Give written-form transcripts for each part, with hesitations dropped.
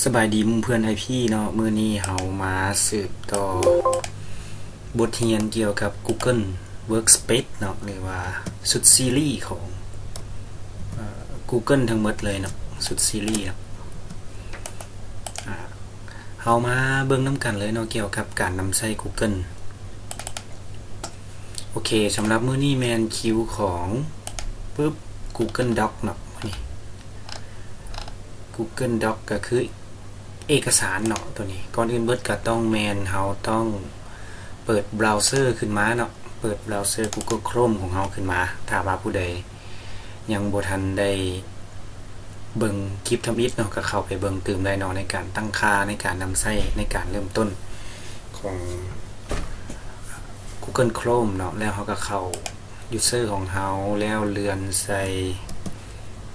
สบายดีมุมเพื่อนไอพี่เนาะมื้อนี้เฮามาสืบต่อบทเรียนเกี่ยวกับ Google Workspace เนาะหรือว่าสุดซีรีส์ของ Google ทั้งหมดเลยเนาะสุดซีรีส์เนาะเฮามาเบิ่งนํกันเลยเนาะเกี่ยวกับการนำใช้ Google โอเคสำหรับมื้อนี้แม่นคิวของปึ๊บ Google Doc เนาะนี่ Google Doc ก็คือเอกสารเนาะตัวนี้ก่อนอื่นเบิดก็ต้องแมนเฮาต้องเปิดเบราว์เซอร์ขึ้นมาเนาะเปิดเบราว์เซอร์ Google Chrome ของเฮาขึ้นมาถ้าว่าผู้ใดยังบ่ทันได้เบิ่งคลิปทำอิฐเนาะก็เข้าไปเบิ่งตื่มได้เนาะในการตั้งค่าในการนำใช้ในการเริ่มต้นของ Google Chrome เนาะแล้วเฮาก็เข้า user ของเฮาแล้วเลื่อนใส่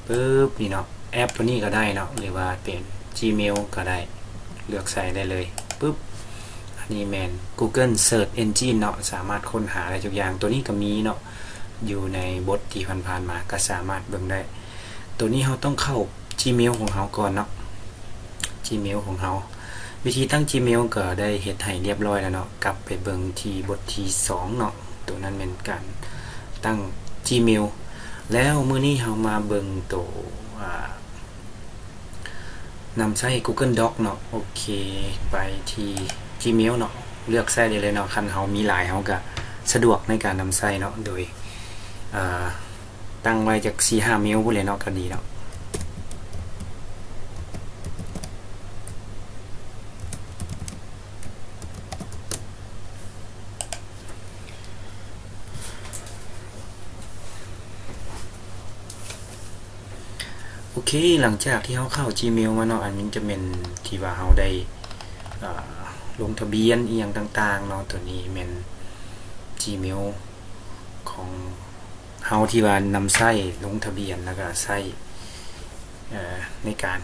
ปึ๊บนี่เนาะแอปตัวนี้ก็ได้เนาะหรือว่าเป็น Gmail ก็ได้เลือกใส่ได้เลยปึ๊บอันนี้แมน Google Search Engine เนาะสามารถค้นหาได้ทุกอย่างตัวนี้ก็มีเนาะอยู่ในบทที่ผ่านๆมาก็สามารถเบิ่งได้ตัวนี้เราต้องเข้า Gmail ของเราก่อนเนาะ Gmail ของเราวิธีตั้ง Gmail ก็ได้เฮ็ดให้เรียบร้อยแล้วเนาะกลับไปเบิ่งที่บทที่2เนาะตัวนั้นเป็นการตั้ง Gmail แล้วมื้อนี้เรามาเบิ่งตัวนำใช้ Google Doc เนาะโอเคไปที่ Gmail เนาะเลือกใช้ได้เลยเนาะคันเฮามีหลายเฮาก็สะดวกในการนำใช้เนาะโดยตั้งไว้จาก 4-5 เมลพุ่นเลยเนาะก็ดีเนาะโอเคหลังจากที่เฮาเข้า Gmail มาเนาะอันนี้จะเป็นที่ว่าเฮาได้ลงทะเบียนอีหยังต่างๆเนาะตัวนี้เป็น Gmail ของเฮาที่ว่านำใช้ลงทะเบียนแล้วก็ใช้ในการ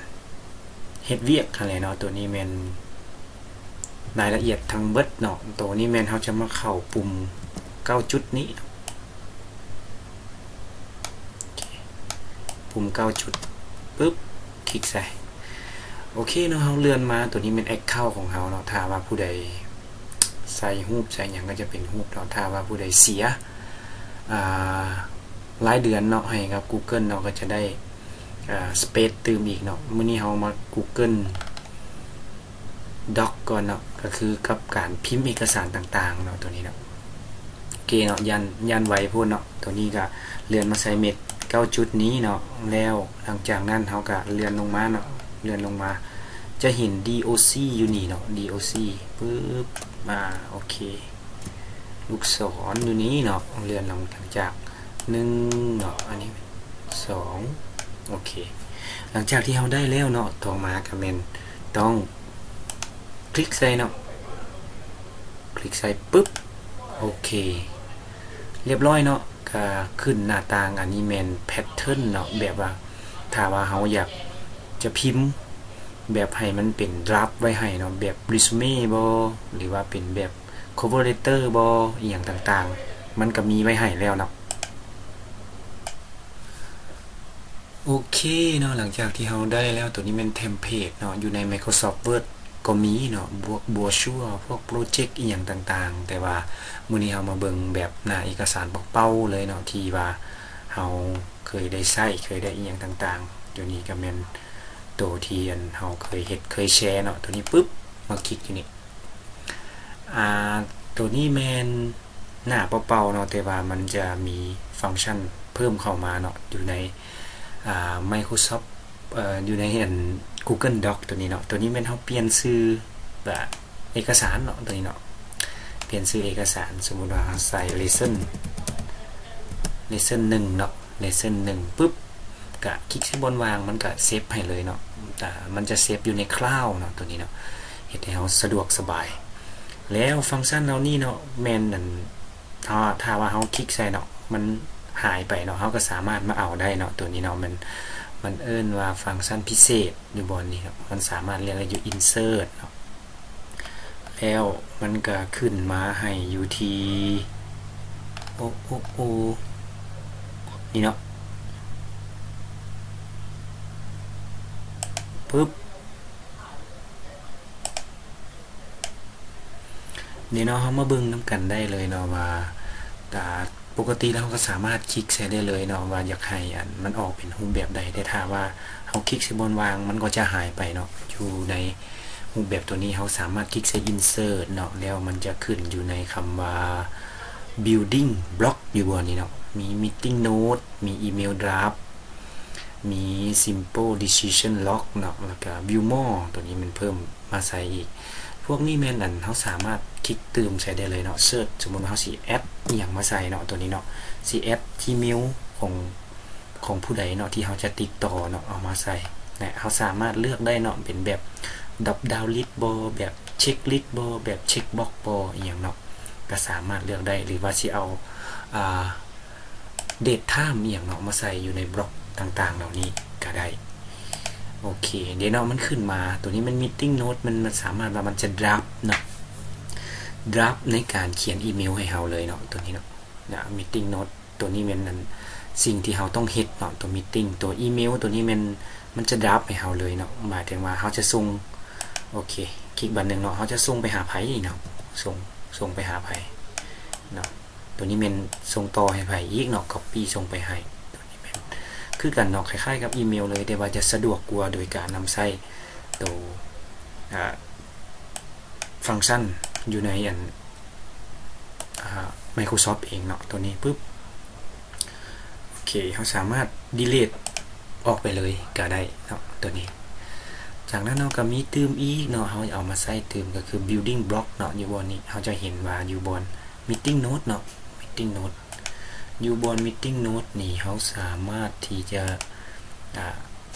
เฮ็ดเวียกอะไรเนาะตัวนี้แม่นรายละเอียดทั้งเบิดเนาะตัวนี้แม่นเฮาจะมาเข้าปุ่ม9จุดนี้ปุ่ม9จุดปึ๊บคลิกใส่โอเคเนาะเฮาเลื่อนมาตัวนี้เป็น account ของเฮาเนาะถ้าว่าผู้ใดใส่รูปใส่หยังก็จะเป็นรูปเนาะถ้าว่าผู้ใดเสียรายเดือนเนาะให้กับ Google เนาะก็จะได้สเปซเติมอีกเนาะมื้อนี้เฮามา Google Doc ก่อนเนาะก็คือกับการพิมพ์เอกสารต่างๆเนาะตัวนี้เนาะโอเคเนาะยันไว้พูดเนาะตัวนี้ก็เลื่อนมาใส่เม็ด9จุดนี้เนาะแล้วหลังจากนั้นเฮาก็เลื่อนลงมาเนาะเลื่อนลงมาจะเห็น DOC อยู่นี่เนาะ DOC ปึ๊บมาโอเคลูกศรอยู่นี้เนาะเลื่อนลงจาก1เนาะอันนี้2โอเคหลังจากที่เราได้แล้วเนาะต่อมาก็แม่นต้องคลิกใส่เนาะคลิกใส่ปึ๊บโอเคเรียบร้อยเนาะก็ขึ้นหน้าต่างอันนี้แม่นแพทเทิร์นเนาะแบบว่าถ้าว่าเราอยากจะพิมพ์แบบให้มันเป็นรับไว้ให้เนาะแบบรีซูเม่บ่หรือว่าเป็นแบบ cover letter บ่อีหยังต่างๆมันก็มีไว้ให้แล้วเนาะโอเคเนาะหลังจากที่เราได้แล้วตัวนี้เป็นเทมเพลตเนาะอยู่ใน Microsoft Word ก็มีเนาะบวกบัวชัวพวกโปรเจกต์อีหยังต่างๆแต่ว่ามื้อนี้เรามาเบิ่งแบบหน้าเอกสารเป้าๆเลยเนาะที่ว่าเราเคยได้ใช้เคยได้อีหยังต่างๆอยู่นี่ก็แม่นตัวที่เราเคยเฮ็ดเคยแชร์เนาะตัวนี้ปึ๊บมาคลิกอยู่นี่ตัวนี้แม่นหน้าเป้าๆเนาะแต่ว่ามันจะมีฟังก์ชันเพิ่มเข้ามาเนาะอยู่ในMicrosoft อยู่ในGoogle Doc ตัวนี้เนาะตัวนี้แม่นเฮาเปลี่ยนชื่อแบบเอกสารเนาะตัวนี้เนาะเปลี่ยนชื่อเอกสารสมมุติว่าใส่ lesson 1เนาะ lesson 1ปึ๊บก็คลิกที่บนวางมันก็เซฟให้เลยเนาะแต่มันจะเซฟอยู่ในคลาวด์เนาะตัวนี้เนาะเฮ็ดให้เฮาสะดวกสบายแล้วฟังก์ชันเหล่านี้เนาะแม่นนั่นถ้าว่าเฮาคลิกใส่เนาะมันหายไปเนาะเฮาก็สามารถมาเอาได้เนาะตัวนี้เนาะมันเอิ้นว่าฟังก์ชันพิเศษอยู่บนนี้ครับมันสามารถเรียกได้อยู่ insert เนาะแล้วมันก็ขึ้นมาให้อยู่ที่โอนี่เนาะปึ๊บ เดี๋ยวเนาะเฮามาเบิ่งนำกันได้เลยเนาะว่าปกติแล้วเราก็สามารถคลิกใส่ได้เลยเนาะว่าอยากให้มันออกเป็นรูปแบบใดแต่ถ้าว่าเฮาคลิกใส่บนวางมันก็จะหายไปเนาะอยู่ในรูปแบบตัวนี้เฮาสามารถคลิกใส่ insert เนาะแล้วมันจะขึ้นอยู่ในคำว่า building block อยู่บนนี้เนาะมี meeting note มี email draft มี simple decision log เนาะแล้วก็ view more ตัวนี้มันเพิ่มมาใส่อีกพวกนี้แม่นเฮาสามารถคลิกเติมใส่ได้เลยเนาะเสิร์ชสมมุติว่าเฮาสิแอดอีหยังมาใส่เนาะตัวนี้เนาะสิแอดที่เมลของผู้ใดเนาะที่เฮาจะติดต่อเนาะเอามาใส่นะเฮาสามารถเลือกได้เนาะเป็นแบบdrop down list บ่แบบเช็คลิสต์บ่แบบเช็คบ็อกบ่อีหยังเนาะก็สามารถเลือกได้หรือว่าสิเอาdate time อีหยังเนาะมาใส่อยู่ในบล็อกต่างๆเหล่านี้ก็ได้โอเคเดี๋ยวเนาะมันขึ้นมาตัวนี้มัน meeting note มันสามารถว่ามันจะ draft เนาะ draft ในการเขียนอีเมลให้เฮาเลยเนาะตัวนี้เนาะmeeting note ตัวนี้มันสิ่งที่เฮาต้องเฮ็ดเนาะตัว meeting ตัวอีเมลตัวนี้มันจะ draft ให้เฮาเลยเนาะหมายถึงว่าเฮาจะส่งโอเคคลิกบันนึงเนาะเฮาจะส่งไปหาไผเนาะส่งไปหาไผเนาะตัวนี้มันส่งต่อให้ไผอีกเนาะ copy ส่งไปให้ตัวนี้มันคือกันเนาะคล้ายๆกับอีเมลเลยแต่ว่าจะสะดวกกว่าโดยการนำใช้ตัวฟังก์ชันอยู่ในMicrosoft เองเนาะตัวนี้ปึ๊บโอเคเฮาสามารถ delete ออกไปเลยก็ได้เนาะตัวนี้จากนั้นเนาะก็มีตืมอีกเนาะเฮาเอามาใส่ตืมก็คือ building block เนาะอยู่บนนี้เฮาจะเห็นว่าอยู่บน meeting note เนาะ meeting note อยู่บน meeting note นี่เฮาสามารถที่จะ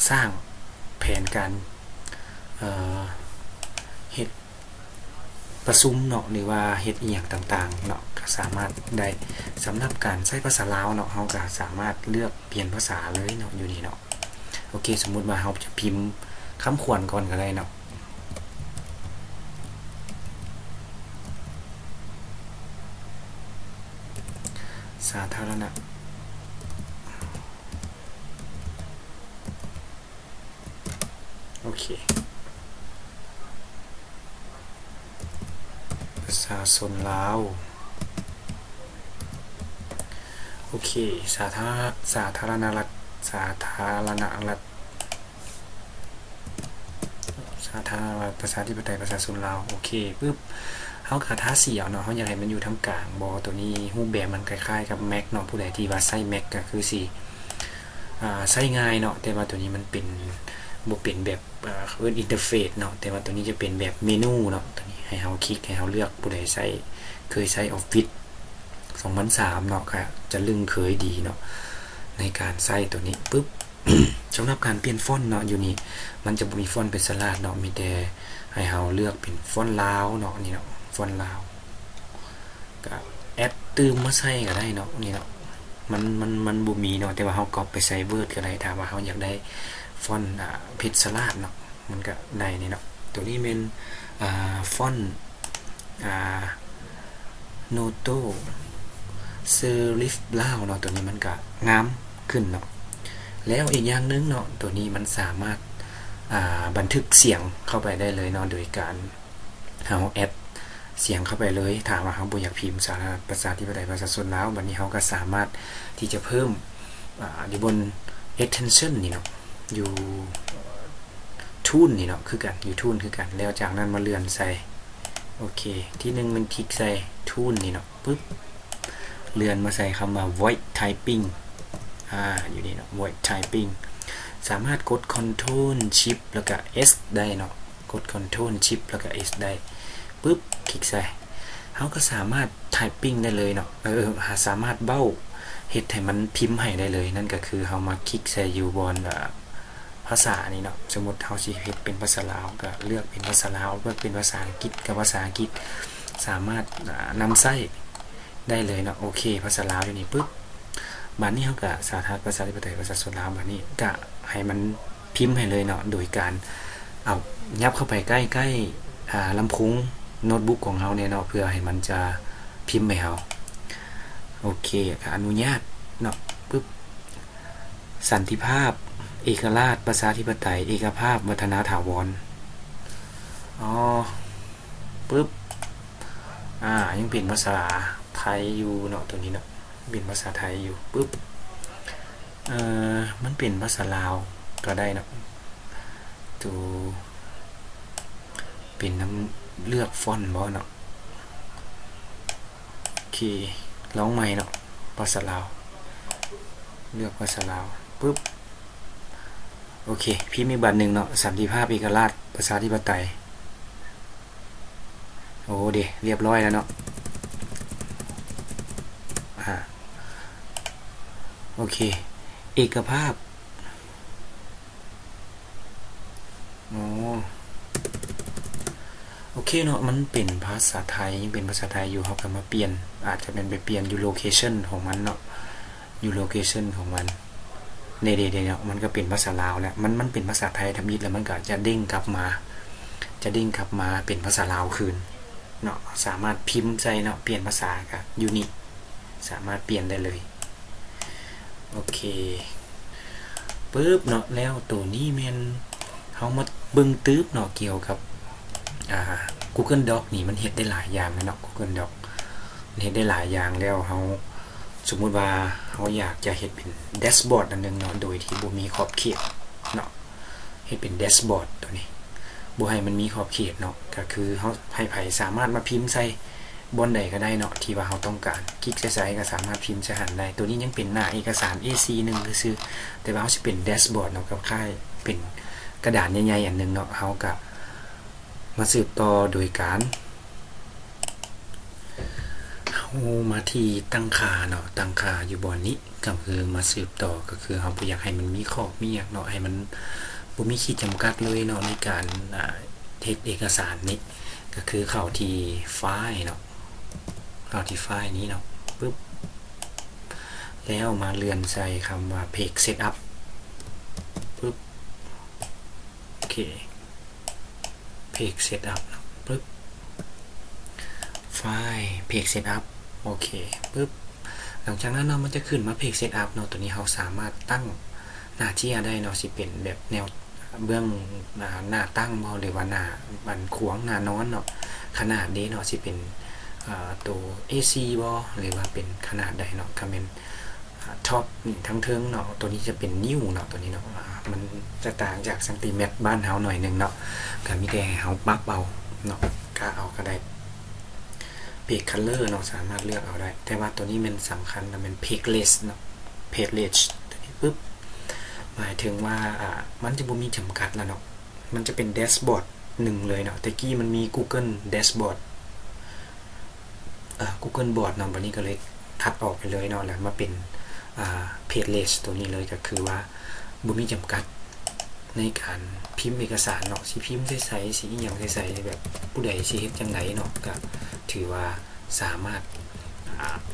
สร้างแผนการเฮ็ดประชุมเนาะหรือว่าเฮ็ดอีหยังต่างๆเนาะก็สามารถได้สำหรับการใช้ภาษาลาวเนาะเฮาก็สามารถเลือกเปลี่ยนภาษาเลยเนาะอยู่นี่เนาะโอเคสมมุติว่าเฮาจะพิมพ์คำควรก่อนก็ได้เนาะสาธารณะโอเคประชาชนลาวโอเคสาธารณรัฐสาธารณรัฐประชาธิปไตยประชาชนลาวโอเคปึ๊บเฮาก็ทาสีเนาะเฮาอยากให้มันอยู่ทางกลางบ่ตัวนี้รูปแบบมันคล้ายๆกับ Mac เนาะผู้ใดที่ว่าใช้ Mac ก็คือสิใช้ง่ายเนาะแต่ว่าตัวนี้มันเป็นบ่เป็นแบบอินเทอร์เฟซเนาะแต่ว่าตัวนี้จะเป็นแบบเมนูเนาะตัวนี้ให้เฮาคลิกให้เฮาเลือกผู้ใดใช้เคยใช้ Office 2003เนาะก็จะลึงเคยดีเนาะในการใช้ตัวนี้ปึ๊บ สำหรับการเปลี่ยนฟอนต์เนาะอยู่นี่มันจะบ่มีฟอนต์เป็นสลาดเนาะมีแต่ให้เฮาเลือกเป็นฟอนต์ลาวเนาะนี่เนาะฟอนต์ลาวก็แอดตืมมาใส่ก็ได้เนาะนี่เนาะมันบ่มีเนาะแต่ว่าเฮาก๊อปไปใส่ Word ก็ได้ถ้าว่าเฮาอยากได้ฟอนต์เพชรสลาดเนาะมันก็ได้นี่เนาะตัวนี้เป็นฟอนต์Noto Serif Brown เนาะตัวนี้มันก็งามขึ้นเนาะแล้วอีกอย่างนึงเนาะตัวนี้มันสามารถบันทึกเสียงเข้าไปได้เลยเนาะโดยการเฮาแอดเสียงเข้าไปเลยถ้าว่าเฮาบ่อยากพิมพ์สาธารณรัฐประชาธิปไตยประชาชนลาวบัดนี้เฮาก็สามารถที่จะเพิ่มอยู่บน extension นี่เนาะอยู่ทูลนี่เนาะคือกันอยู่ทูลคือกันแล้วจากนั้นมาเลื่อนใส่โอเคที่นึงมันคลิกใส่ทูลนี่เนาะปึ๊บเลื่อนมาใส่คำว่า voice typingอยู่นี่เนาะ voice typing สามารถกด Control Shift แล้วก็ S ได้เนาะกด Control Shift แล้วก็ S ได้ปึ๊บคลิกใส่เฮาก็สามารถ typing ได้เลยเนาะสามารถเบ้าเฮ็ดให้มันพิมพ์ให้ได้เลยนั่นก็คือเฮามาคลิกใส่อยู่บนภาษานี่เนาะสมมุติเฮาสิเฮ็ดเป็นภาษาลาวก็เลือกเป็นภาษาลาวเลือกเป็นภาษาอังกฤษกับภาษาอังกฤษสามารถนำใช้ได้เลยเนาะโอเคภาษาลาวอยู่นี่ปึ๊บบัดนี้เฮาก็สาธารณรัฐประชาธิปไตยประชาชนลาวบัดนี้ก็ให้มันพิมพ์ให้เลยเนาะโดยการเอายับเข้าไปใกล้ๆลำโพงโน้ตบุ๊กของเฮาเนี่ยเนาะเพื่อให้มันจะพิมพ์ให้เฮาโอเคอนุญาตเนาะปึ๊บสันติภาพเอกราชประชาธิปไตยเอกภาพวัฒนถาวรปึ๊บ ยังเป็นภาษาไทยอยู่เนาะตัวนี้เนาะเป็นภาษาไทยอยู่ปุ๊บมันเป็นภาษาลาวก็ได้เนาะตัวเป็นน้ำเลือกฟอนต์บ่เนาะโอเคร้องใหม่เนาะภาษาลาวเลือกภาษาลาวปุ๊บโอเคพี่มีบัตรหนึ่งเนาะ35 เอกราชประชาธิปไตยโอ้เดเรียบร้อยแล้วเนาะโอเคเอกภาพโอเคเนาะมันเป็นภาษาไทยยังเป็นภาษาไทยอยู่เขาก็มาเปลี่ยนอาจจะเป็นไปเปลี่ยนอยู่โลเคชั่นของมันเนาะอยู่โลเคชั่นของมันเดี๋ยวเนาะมันก็เป็นภาษาลาวแล้วมันเป็นภาษาไทยทำยิดแล้วมันก็จะเด้งกลับมาเป็นภาษาลาวคืนเนาะสามารถพิมพ์ใจเนาะเปลี่ยนภาษากับยูนิสามารถเปลี่ยนได้เลยโอเคปึ๊บเนาะแล้วตัวนี้แม่นเฮามาเบิ่งตึ๊บเนาะเกี่ยวกับGoogle Doc นี่มันเฮ็ดได้หลายอย่างนะเนาะ Google Doc มันเฮ็ดได้หลายอย่างแล้วเฮาสมมุติว่าเฮาอยากจะเฮ็ดเป็นแดชบอร์ดอันนึงเนาะโดยที่บ่มีขอบเขตเนาะเฮ็ดเป็นแดชบอร์ดตัวนี้บ่ให้มันมีขอบเขตเนาะก็คือเฮาให้ไผสามารถมาพิมพ์ใส่บนใดก็ได้เนาะที่ว่าเฮาต้องการคลิกใส่ก็สามารถพิมพ์ใส่หันได้ตัวนี้ยังเป็นหน้าเอกสาร A4 นึงซื่อแต่ว่าเฮาสิเป็นแดชบอร์ดเนาะกับค่ายเป็นกระดาษใหญ่ๆอันนึงเนาะเฮาก็มาสืบต่อโดยการมาที่ตั้งค่าเนาะตั้งค่าอยู่บนนี้ก็คือมาสืบต่อก็คือเราอยากให้มันมีขอบมีเนาะให้มันบ่มีขีดจำกัดเลยเนาะในการเทคเอกสารนี้ก็คือเข้าที่ไฟล์เนาะเข้าที่ไฟล์นี้เนาะปึ๊บแล้วมาเลื่อนใส่คำว่า page setup ปึ๊บโอเคpage setup ปึ๊บไฟล์ page setup โอเคปึ๊บหลังจากนั้นเนาะมันจะขึ้นมา page setup เนาะตัวนี้เราสามารถตั้งหน้าที่ได้เนาะสิเป็นแบบแนวเบื้องหน้าตั้งบ่หรือว่าหน้าบันขวางหน้านอนเนาะขนาดนี้เนาะสิเป็นตัว AC บ่หรือว่าเป็นขนาดใดเนาะก็เป็นท็อปทั้งเทิงเนาะตัวนี้จะเป็นนิ้วเนาะตัวนี้เนาะมันจะต่างจากเซนติเมตรบ้านเฮาหน่อยนึงเนาะก็มีแต่เฮาปรับเอาเนาะก็เอาก็ได้เพจคัลเลอร์เนาะสามารถเลือกเอาได้แต่ว่าตัวนี้มันสำคัญนะเป็นเพจเลสเนาะเพจเลสตัวนี้ปึ๊บหมายถึงว่ามันจะบ่มีจำกัดแล้วเนาะมันจะเป็นแดชบอร์ดหนึ่งเลยเนาะแต่กี้มันมี Google Dashboard Google Board เนาะวันนี้ก็เลยทัดออกไปเลยเนาะแล้วมาเป็นpageless ตัวนี้เลยก็คือว่าบ่มีจำกัดในการพิมพ์เอกสารเนาะสิพิมพ์ใส่สิอีหยังใส่แบบผู้ใดสิเฮ็ดจังไดเนาะก็ถือว่าสามารถ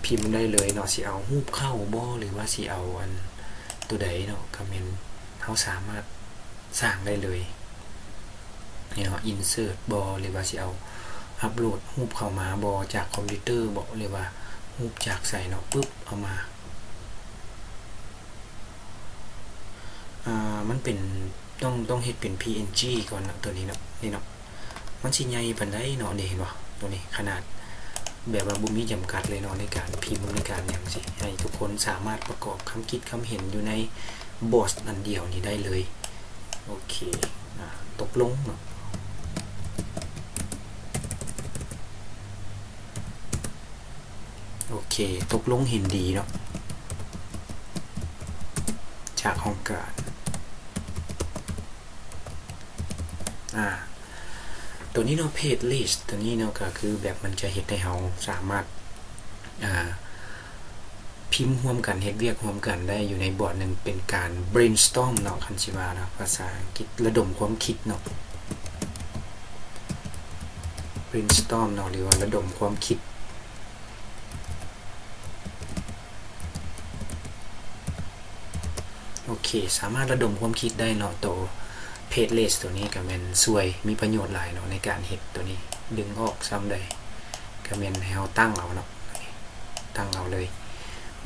พิมพ์ได้เลยเนาะสิเอารูปเข้าบ่หรือว่าสิเอาอันตัวใดเนาะก็แม่นเฮาสามารถสร้างได้เลยนี่เนาะ insert บ่หรือว่าสิเอาอัปโหลดรูปเข้ามาบ่จากคอมพิวเตอร์บ่หรือว่ารูปจากใส่เนาะปึ๊บเอามามันเป็นต้องเฮ็ดเป็น PNG ก่อนนะตัวนี้เนาะนี่เนาะมันสิใหญ่ปานใดเนาะนี่เห็นบ่ตัวนี้ขนาดแบบว่าบ่มีจำกัดเลยเนาะในการพิมพ์ในการหยังสิให้ทุกคนสามารถประกอบคำคิดคำเห็นอยู่ในบอร์ดอันเดียวนี้ได้เลยโอเคตกลงเนาะโอเคตกลงเห็นดีเนาะจากห้องการตัวนี้เนาะ page list ตัวนี้เนาะก็คือแบบมันจะเฮ็ดให้เราสามารถพิมพ์ร่วมกันเฮ็ดเวียกร่วมกันได้อยู่ในบอร์ดนึงเป็นการ brainstorm เนาะคันสิว่าเนาะภาษาอังกฤษระดมความคิดเนาะ brainstorm เนาะหรือว่าระดมความคิดโอเคสามารถระดมความคิดได้เนาะตัวpageless ตัวนี้ก็แม่นช่วยมีประโยชน์หลายเนาะในการเฮ็ดตัวนี้ดึงออกซ้ำได้ก็แม่นให้เฮาตั้งเอาเนาะตั้งเอาเลย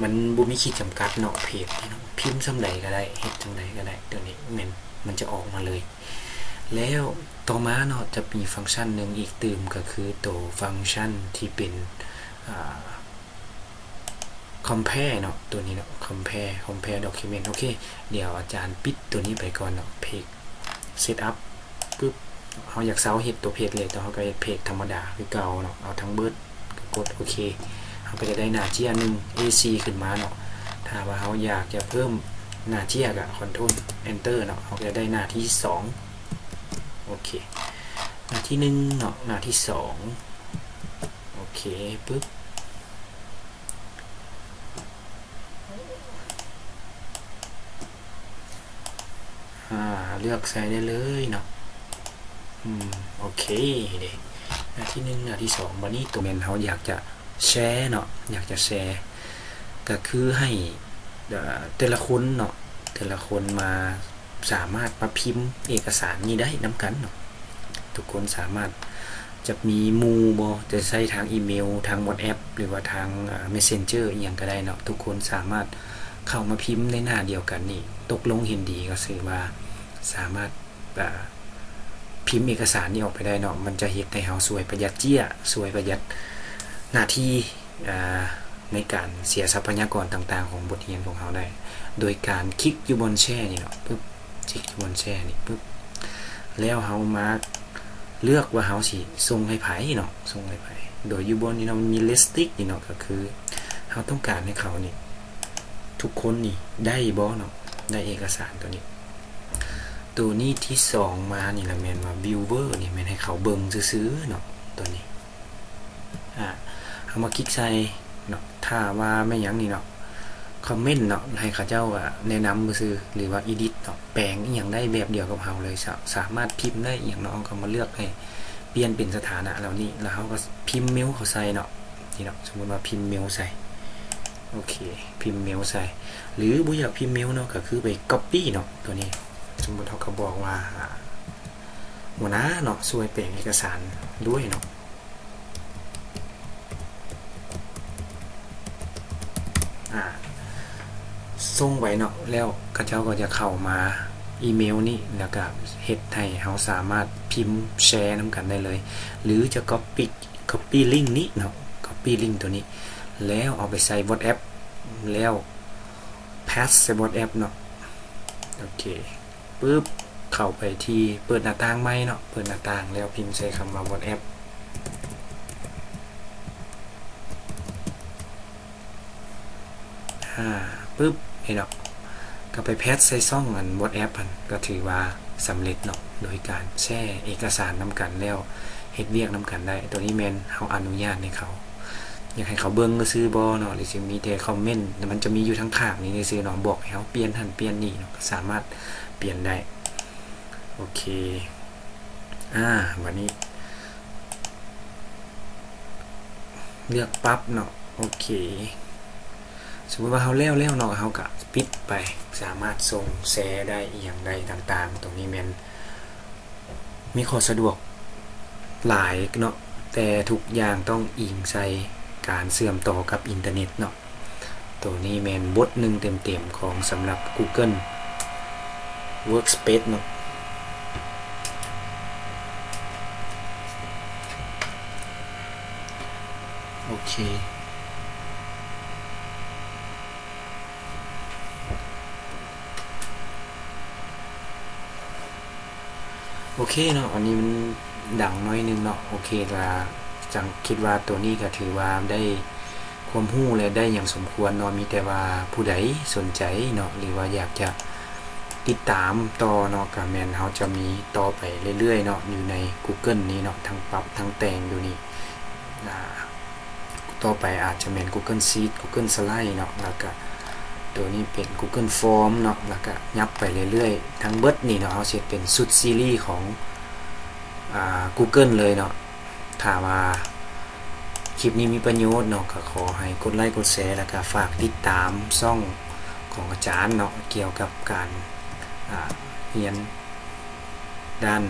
มันบ่มีขีดจำกัดเนาะเพจเนาะพิมพ์ซ้ำใดก็ได้เฮ็ดจังใดก็ได้ตัวนี้แม่นมันจะออกมาเลย แล้วต่อมาเนาะจะมีฟังก์ชันหนึ่งอีกตื่มก็คือตัวฟังก์ชันที่เป็นcompare เนาะตัวนี้เนาะ compare document โอเคเดี๋ยวอาจารย์ปิดตัวนี้ไปก่อนเนาะเพจ setup ปึ๊บเขาอยากเซาเฮ็ดตัวเพจเลยแต่เขาก็เฮ็ดเพจธรรมดาคือเก่าเนาะเอาทั้งเบิดกดโอเคเขาก็จะได้หน้าเจียนึง AC ขึ้นมาเนาะถ้าว่าเขาอยากจะเพิ่มหน้าเจียกับ Control Enter เนาะเขาจะได้หน้าที่2โอเคหน้าที่1เนาะหน้าที่2โอเคปึ๊บเลือกใส่ได้เลยเนาะโอเคเด้หน้าที่1หน้าที่2วันนี้ตัวเมนเขาอยากจะแชร์เนาะอยากจะแชร์ก็คือให้แต่ละคนเนาะแต่ละคนมาสามารถมาพิมพ์เอกสารนี้ได้น้ำกันเนาะทุกคนสามารถจะมีมูบอจะใช้ทางอีเมลทาง WhatsApp หรือว่าทาง Messenger อย่างก็ได้เนาะทุกคนสามารถเข้ามาพิมพ์ในหน้าเดียวกันนี่ตกลงเห็นดีก็คือว่าสามารถพิมพ์เอกสารนี้ออกไปได้เนาะมันจะเฮ็ดให้เฮาสวยประหยัดเจี้ยสวยประหยัดหน้าที่ในการเสียทรัพยากรต่างๆของบทเรียนของเฮาได้โดยการคลิกอยู่บนแช่นี่เนาะปึ๊บคลิกอยู่บนแช่นี่ปึ๊บแล้วเฮามาเลือกว่าเฮาสิส่งให้ไผเนาะส่งให้ไผโดยอยู่บนนี่เนาะมันมี listing นี่เนาะก็คือเฮาต้องการให้เขานี่ทุกคนนี่ได้บ่เนาะได้เอกสารตัวนี้ตัวนี้ที่2มานี่ละแม่นว่า viewer นี่แม่นให้เขาเบิ่งซื่อๆเนาะตัวนี้เอามาคลิกใส่เนาะถ้าว่าไม่หยังนี่เนาะคอมเมนต์เนาะให้เขาเจ้าแนะนำซื่อหรือว่า edit เนาะแปลงอีหยังได้แบบเดียวกับเฮาเลยสามารถพิมพ์ได้อีหยังเนาะก็มาเลือกให้เปลี่ยนเป็นสถานะเหล่านี้แล้วเฮาก็พิมพ์เมลเขาใส่เนาะนี่เนาะสมมุติว่าพิมพ์เมลใส่โอเคพิมพ์เมลใส่หรือบ่อยากพิมพ์เมลเนาะก็คือไป copy เนาะตัวนี้สมมุติเขาก็บอกว่าหัวหน้าเนาะช่วยแปลงเอกสารด้วยเนาะส่งไว้เนาะแล้วเขาเจ้าก็จะเข้ามาอีเมลนี้แล้วก็เฮ็ดให้เฮาสามารถพิมพ์แชร์นำกันได้เลยหรือจะ copy link นี้เนาะ copy link ตัวนี้แล้วเอาไปใส่ WhatsApp แล้ว pass ใส่ WhatsApp เนาะโอเคปึ๊บเข้าไปที่เปิดหน้าต่างใหม่เนาะเปิดหน้าต่างแล้วพิมพ์ใส่คำว่า WhatsApp ปึ๊บนี่เนาะก็ไปแพทใส่ซ่องอัน WhatsApp อันก็ถือว่าสำเร็จเนาะโดยการแชร์เอกสารนำกันแล้วเฮ็ดเวียกนำกันได้ตัวนี้แม่นเฮาอนุญาตให้เขาอยากให้เขาเบิ่งซื้อบ่เนาะหรือสิมีแต่คอมเมนต์มันจะมีอยู่ทั้งข้างนี้ซื่อเนาะบอกให้เฮาเปลี่ยนหั่นเปลี่ยนนี่เนาะสามารถเปลี่ยนได้โอเควันนี้เลือกปั๊บเนาะโอเคสมมติว่าเขาเล่วเนาะเขาก็ปิดไปสามารถส่งแชร์ได้อย่างใดต่างๆตรงนี้แม่นมีข้อสะดวกหลายเนาะแต่ทุกอย่างต้องอิงใส่การเชื่อมต่อกับอินเทอร์เน็ตเนาะตัวนี้แม่นบทหนึ่งเต็มๆของสำหรับ Google Workspace เนาะโอเคโอเคเนาะอันนี้มันดังน้อยนึงเนาะโอเคก็จังคิดว่าตัวนี้ก็ถือว่าได้ความรู้และได้อย่างสมควรเนาะมีแต่ว่าผู้ใดสนใจเนาะหรือว่าอยากจะติดตามต่อเนาะก็แม่นเฮาจะมีต่อไปเรื่อยๆเนาะอยู่ใน Google นี้เนาะทั้งปรับทั้งแต่งอยู่นี่ต่อไปอาจจะเป็น Google Sheet Google Slide เนาะแล้วก็ตัวนี้เป็น Google Form เนาะแล้วก็ยับไปเรื่อยๆทั้งเบิดนี่เนาะเฮาเสร็จเป็นสุดซีรีส์ของGoogle เลยเนาะถ้าว่าคลิปนี้มีประโยชน์เนาะก็ขอให้กดไลค์กดแชร์แล้วก็ฝากติดตามช่องของอาจารย์เนาะเกี่ยวกับการเรียนด้าน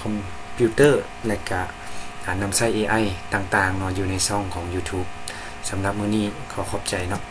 คอมพิวเตอร์และก็การนำใช้ AI ต่างๆเนาะอยู่ในช่องของ YouTube สำหรับมื้อนี้ขอขอบใจเนาะ